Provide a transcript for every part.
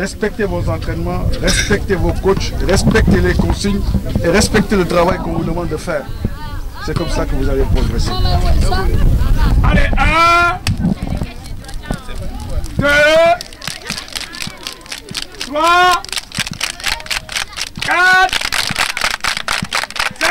respectez vos entraînements, respectez vos coachs, respectez les consignes et respectez le travail qu'on vous demande de faire. C'est comme ça que vous allez progresser. Allez, 1, 2, 3, 4, 5.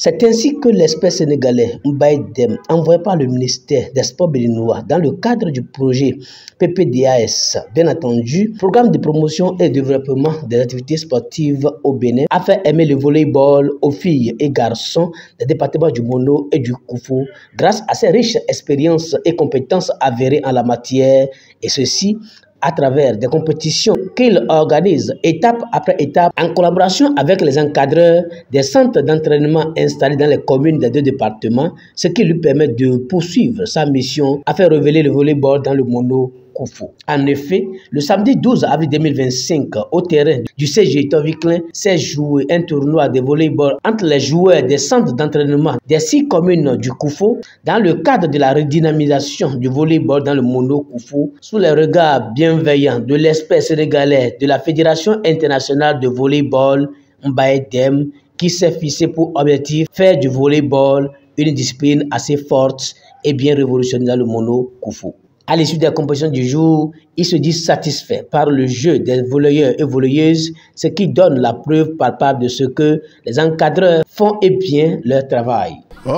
C'est ainsi que l'expert sénégalais Mbaye Dème, envoyé par le ministère des Sports béninois dans le cadre du projet PPDAS, bien entendu, programme de promotion et développement des activités sportives au Bénin, a fait aimer le volleyball aux filles et garçons des départements du Mono et du Koufou grâce à ses riches expériences et compétences avérées en la matière, et ceci à travers des compétitions qu'il organise étape après étape en collaboration avec les encadreurs des centres d'entraînement installés dans les communes des deux départements, ce qui lui permet de poursuivre sa mission à faire révéler le volleyball dans le Mono Koufou. En effet, le samedi 12 avril 2025, au terrain du CG Viclin, s'est joué un tournoi de volleyball entre les joueurs des centres d'entraînement des 6 communes du Koufou dans le cadre de la redynamisation du volleyball dans le Mono Koufou sous les regards bienveillants de l'expert sénégalais de la Fédération internationale de volleyball, Mbaye Dème, qui s'est fixé pour objectif faire du volleyball une discipline assez forte et bien révolutionnaire dans le Mono Koufou. À l'issue des compétitions du jour, ils se disent satisfaits par le jeu des volleyeurs et volleyeuses, ce qui donne la preuve palpable de ce que les encadreurs font et bien leur travail.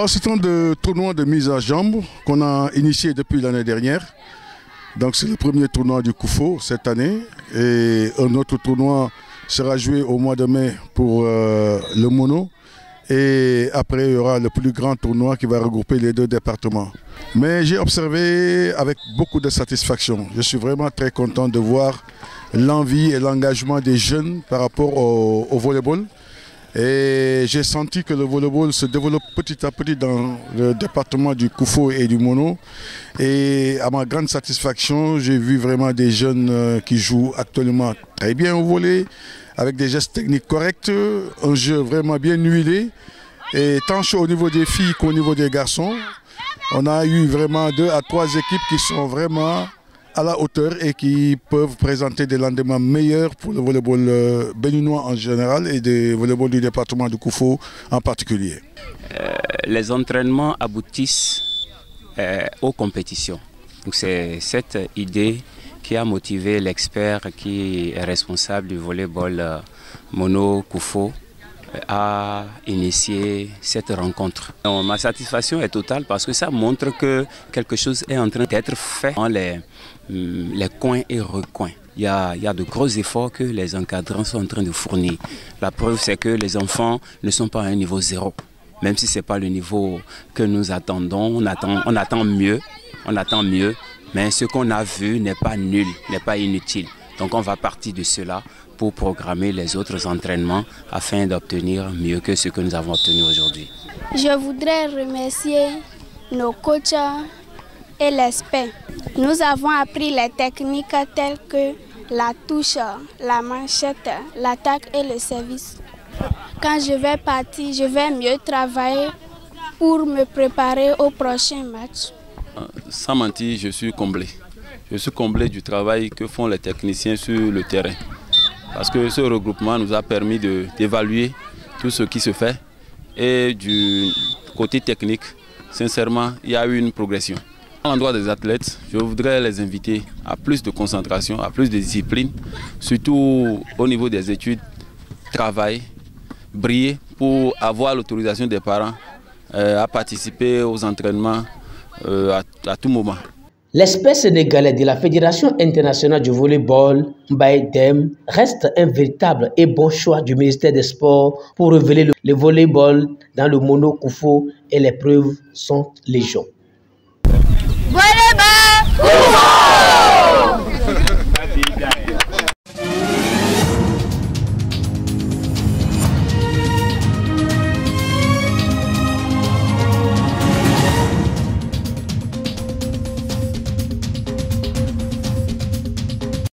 C'est un tournoi de mise à jambes qu'on a initié depuis l'année dernière. Donc c'est le premier tournoi du Koufou cette année. Et un autre tournoi sera joué au mois de mai pour le Mono. Et après, il y aura le plus grand tournoi qui va regrouper les deux départements. Mais j'ai observé avec beaucoup de satisfaction. Je suis vraiment très content de voir l'envie et l'engagement des jeunes par rapport au volleyball. Et j'ai senti que le volleyball se développe petit à petit dans le département du Koufou et du Mono. Et à ma grande satisfaction, j'ai vu vraiment des jeunes qui jouent actuellement très bien au volley, avec des gestes techniques corrects, un jeu vraiment bien huilé. Et tant au niveau des filles qu'au niveau des garçons, on a eu vraiment 2 à 3 équipes qui sont vraiment à la hauteur et qui peuvent présenter des lendemains meilleurs pour le volleyball béninois en général et le volleyball du département du Koufou en particulier. Les entraînements aboutissent aux compétitions. C'est cette idée qui a motivé l'expert qui est responsable du volleyball Mono Koufou à initier cette rencontre. Ma satisfaction est totale parce que ça montre que quelque chose est en train d'être fait dans les coins et recoins. Il y a de gros efforts que les encadrants sont en train de fournir. La preuve, c'est que les enfants ne sont pas à un niveau 0. Même si ce n'est pas le niveau que nous attendons, on attend mieux, mais ce qu'on a vu n'est pas nul, n'est pas inutile. Donc on va partir de cela pour programmer les autres entraînements afin d'obtenir mieux que ce que nous avons obtenu aujourd'hui. Je voudrais remercier nos coachs et l'expert. Nous avons appris les techniques telles que la touche, la manchette, l'attaque et le service. Quand je vais partir, je vais mieux travailler pour me préparer au prochain match. Sans mentir, je suis comblé. Je suis comblé du travail que font les techniciens sur le terrain. Parce que ce regroupement nous a permis d'évaluer tout ce qui se fait. Et du côté technique, sincèrement, il y a eu une progression. À l'endroit des athlètes, je voudrais les inviter à plus de concentration, à plus de discipline, surtout au niveau des études, travail, briller pour avoir l'autorisation des parents à participer aux entraînements à tout moment. L'expert sénégalais de la Fédération internationale du volleyball, Mbaye Dème, reste un véritable et bon choix du ministère des Sports pour révéler le volleyball dans le Mono Koufou, et les preuves sont légion. Volleyball!